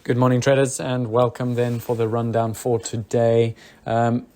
Good morning, traders, and welcome then for the rundown for today.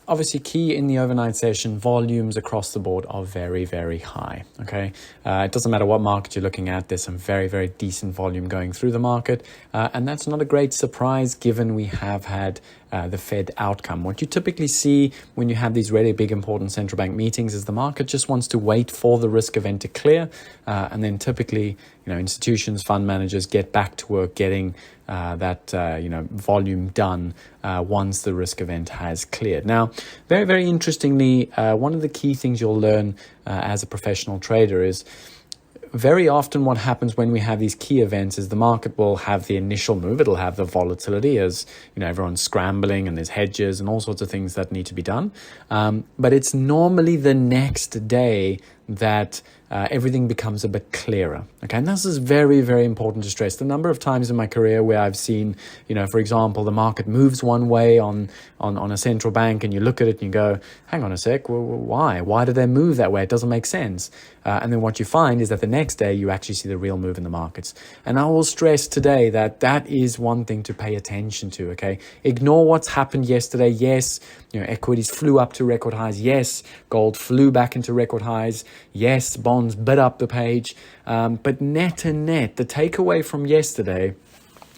Obviously, key in the overnight session, volumes across the board are very, very high. Okay, it doesn't matter what market you're looking at. There's some very, very decent volume going through the market, and that's not a great surprise given we have had the Fed outcome. What you typically see when you have these really big, important central bank meetings is the market just wants to wait for the risk event to clear, and then typically, institutions, fund managers get back to work getting that volume done once the risk event has cleared. Now, very, very interestingly, one of the key things you'll learn as a professional trader is very often what happens when we have these key events is the market will have the initial move. It'll have the volatility as, everyone's scrambling and there's hedges and all sorts of things that need to be done. But it's normally the next day that everything becomes a bit clearer. Okay, and this is very, very important to stress. The number of times in my career where I've seen, for example, the market moves one way on a central bank and you look at it and you go, hang on a sec, why? Why did they move that way? It doesn't make sense. And then what you find is that the next day you actually see the real move in the markets. And I will stress today that that is one thing to pay attention to, okay? Ignore what's happened yesterday. Yes, equities flew up to record highs. Yes, gold flew back into record highs. Yes, bonds bid up the page. But net to net, the takeaway from yesterday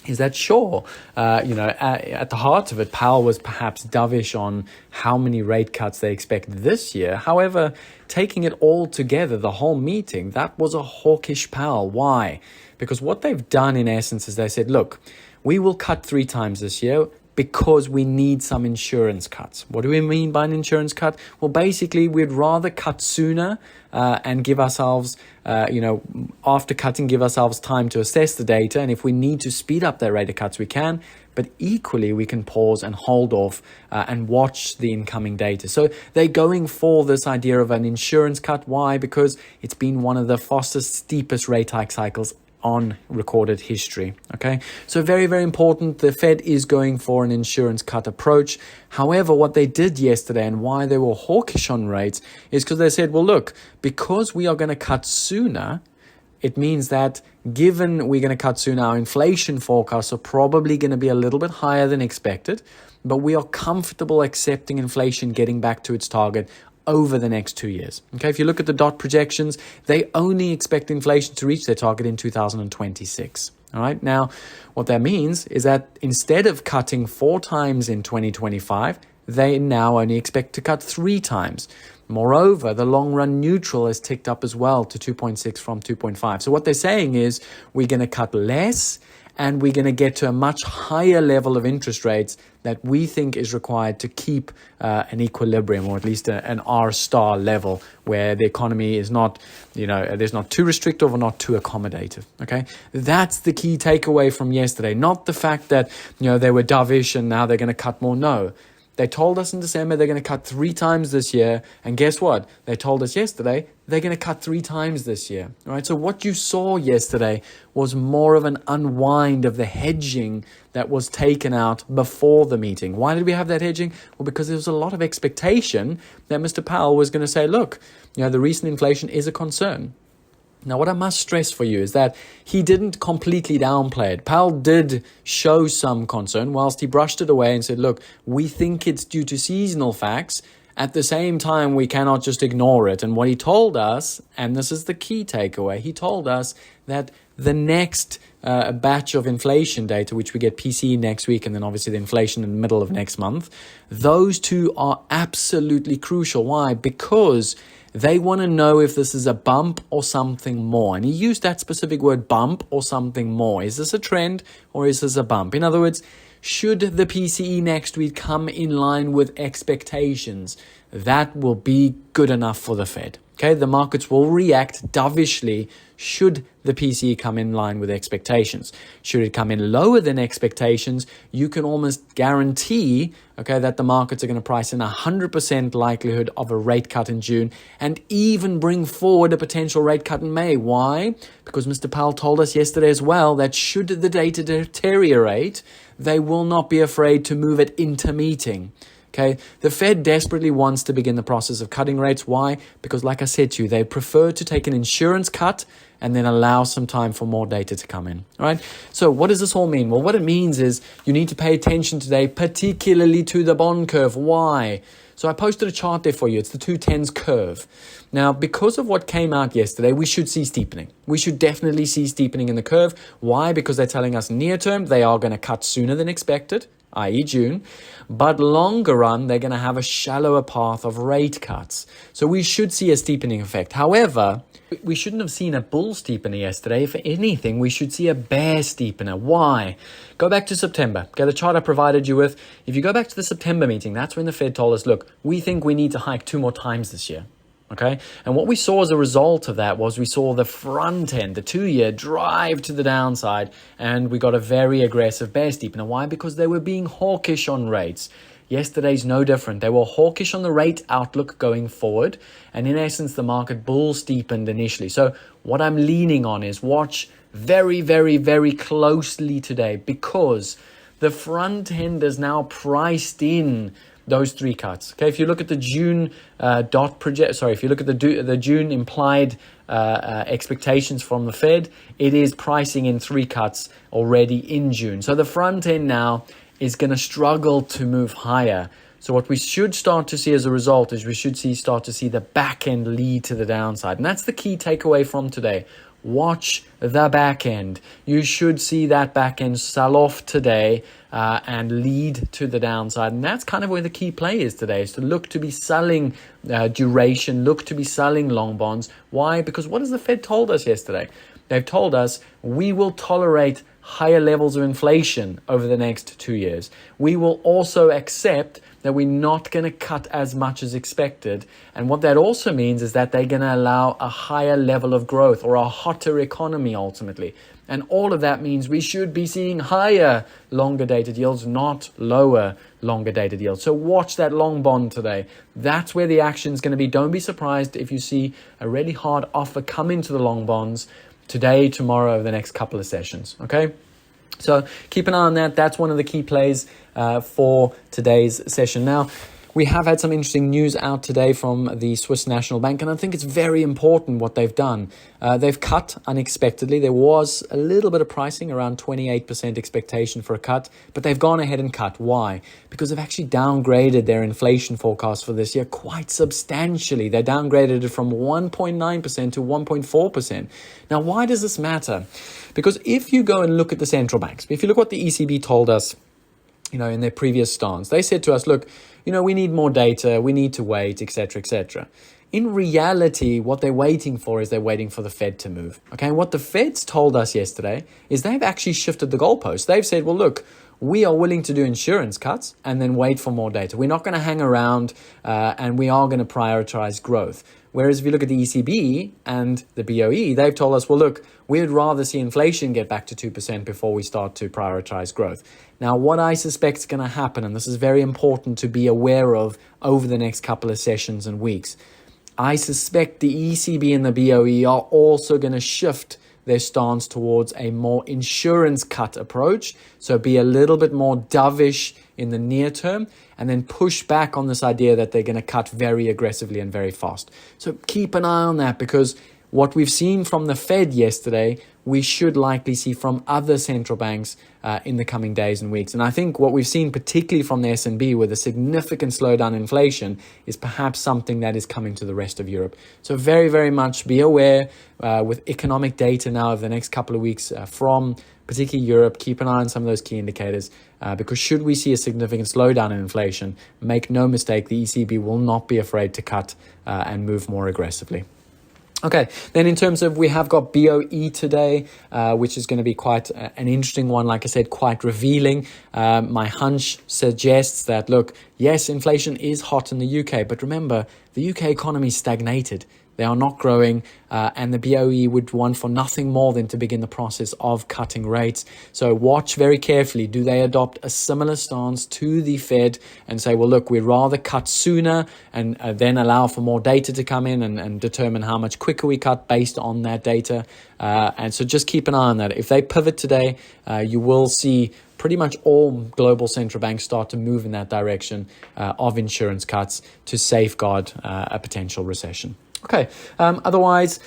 is that sure, at the heart of it, Powell was perhaps dovish on how many rate cuts they expect this year. However, taking it all together, the whole meeting, that was a hawkish Powell. Why? Because what they've done in essence is they said, look, we will cut 3 times this year because we need some insurance cuts. What do we mean by an insurance cut? Well, basically, we'd rather cut sooner and give ourselves, after cutting, give ourselves time to assess the data. And if we need to speed up that rate of cuts, we can. But equally, we can pause and hold off and watch the incoming data. So they're going for this idea of an insurance cut. Why? Because it's been one of the fastest, steepest rate hike cycles on recorded history. Okay, so very, very important. The Fed is going for an insurance cut approach. However, what they did yesterday and why they were hawkish on rates is because they said, well, look, because we are going to cut sooner, it means that given we're going to cut sooner, our inflation forecasts are probably going to be a little bit higher than expected, but we are comfortable accepting inflation getting back to its target over the next 2 years. Okay, if you look at the dot projections, they only expect inflation to reach their target in 2026. All right, now what that means is that instead of cutting 4 times in 2025, they now only expect to cut 3 times. Moreover, the long run neutral has ticked up as well to 2.6 from 2.5. So what they're saying is we're going to cut less and we're going to get to a much higher level of interest rates that we think is required to keep an equilibrium, or at least an R-star level where the economy is not, there's not too restrictive or not too accommodative. Okay, that's the key takeaway from yesterday. Not the fact that they were dovish and now they're going to cut more. No. They told us in December they're going to cut 3 times this year. And guess what? They told us yesterday they're going to cut 3 times this year. All right. So what you saw yesterday was more of an unwind of the hedging that was taken out before the meeting. Why did we have that hedging? Well, because there was a lot of expectation that Mr. Powell was going to say, look, the recent inflation is a concern. Now, what I must stress for you is that he didn't completely downplay it. Powell did show some concern whilst he brushed it away and said, look, we think it's due to seasonal facts. At the same time, we cannot just ignore it. And what he told us, and this is the key takeaway, he told us that the next batch of inflation data, which we get PCE next week, and then obviously the inflation in the middle of next month, those two are absolutely crucial. Why? Because they want to know if this is a bump or something more. And he used that specific word, bump or something more. Is this a trend or is this a bump? In other words, should the PCE next week come in line with expectations, that will be good enough for the Fed. Okay, the markets will react dovishly should the PCE come in line with expectations. Should it come in lower than expectations, you can almost guarantee, that the markets are going to price in 100% likelihood of a rate cut in June and even bring forward a potential rate cut in May. Why? Because Mr. Powell told us yesterday as well that should the data deteriorate, they will not be afraid to move it into meeting. Okay, the Fed desperately wants to begin the process of cutting rates. Why? Because like I said to you, they prefer to take an insurance cut and then allow some time for more data to come in. All right. So what does this all mean? Well, what it means is you need to pay attention today, particularly to the bond curve. Why? So I posted a chart there for you. It's the 2-10s curve. Now, because of what came out yesterday, we should see steepening. We should definitely see steepening in the curve. Why? Because they're telling us near term, they are going to cut sooner than expected, i.e. June, but longer run, they're going to have a shallower path of rate cuts. So we should see a steepening effect. However, we shouldn't have seen a bull steepener yesterday. If anything, we should see a bear steepener. Why? Go back to September. Okay, the chart I provided you with. If you go back to the September meeting, that's when the Fed told us, look, we think we need to hike 2 more times this year. Okay, and what we saw as a result of that was we saw the front end, the 2-year, drive to the downside, and we got a very aggressive bear steepener. Why? Because they were being hawkish on rates. Yesterday's no different. They were hawkish on the rate outlook going forward, and in essence, the market bull steepened initially. So what I'm leaning on is watch very, very, very closely today, because the front end is now priced in those 3 cuts. Okay, if you look at the June if you look at the June implied expectations from the Fed, it is pricing in 3 cuts already in June. So the front end now is going to struggle to move higher. So what we should start to see as a result is we should start to see the back end lead to the downside. And that's the key takeaway from today. Watch the back end. You should see that back end sell off today and lead to the downside. And that's kind of where the key play is today, is to look to be selling duration, look to be selling long bonds. Why? Because what has the Fed told us yesterday? They've told us we will tolerate higher levels of inflation over the next 2 years. We will also accept that we're not going to cut as much as expected. And what that also means is that they're going to allow a higher level of growth, or a hotter economy ultimately. And all of that means we should be seeing higher longer dated yields, not lower longer dated yields. So watch that long bond today. That's where the action is going to be. Don't be surprised if you see a really hard offer come into the long bonds today, tomorrow, over the next couple of sessions. Okay, so keep an eye on that. That's one of the key plays for today's session. Now, we have had some interesting news out today from the Swiss National Bank, and I think it's very important what they've done. They've cut unexpectedly. There was a little bit of pricing, around 28% expectation for a cut, but they've gone ahead and cut. Why? Because they've actually downgraded their inflation forecast for this year quite substantially. They downgraded it from 1.9% to 1.4%. Now, why does this matter? Because if you go and look at the central banks, if you look what the ECB told us, in their previous stance, they said to us, look, we need more data, we need to wait, etc., etc. In reality, what they're waiting for is they're waiting for the Fed to move. Okay, and what the Fed's told us yesterday is they've actually shifted the goalposts. They've said, well, look, we are willing to do insurance cuts and then wait for more data. We're not going to hang around and we are going to prioritize growth. Whereas if you look at the ECB and the BOE, they've told us, well, look, we'd rather see inflation get back to 2% before we start to prioritize growth. Now, what I suspect is going to happen, and this is very important to be aware of over the next couple of sessions and weeks, I suspect the ECB and the BOE are also going to shift their stance towards a more insurance cut approach. So be a little bit more dovish in the near term, and then push back on this idea that they're going to cut very aggressively and very fast. So keep an eye on that, because what we've seen from the Fed yesterday, we should likely see from other central banks in the coming days and weeks. And I think what we've seen, particularly from the S&B, with a significant slowdown in inflation, is perhaps something that is coming to the rest of Europe. So very, very much be aware with economic data now over the next couple of weeks from particularly Europe. Keep an eye on some of those key indicators because should we see a significant slowdown in inflation, make no mistake, the ECB will not be afraid to cut and move more aggressively. Okay, then in terms of, we have got BOE today, which is going to be quite an interesting one. Like I said, quite revealing. My hunch suggests that, look, yes, inflation is hot in the UK, but remember, the UK economy stagnated. They are not growing, and the BOE would want for nothing more than to begin the process of cutting rates. So watch very carefully. Do they adopt a similar stance to the Fed and say, well, look, we'd rather cut sooner and then allow for more data to come in and determine how much quicker we cut based on that data. And so just keep an eye on that. If they pivot today, you will see pretty much all global central banks start to move in that direction of insurance cuts to safeguard a potential recession. Okay, otherwise,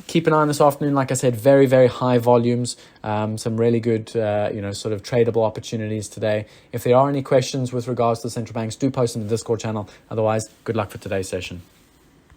keep an eye on this afternoon. Like I said, very, very high volumes, some really good, sort of tradable opportunities today. If there are any questions with regards to the central banks, do post in the Discord channel. Otherwise, good luck for today's session.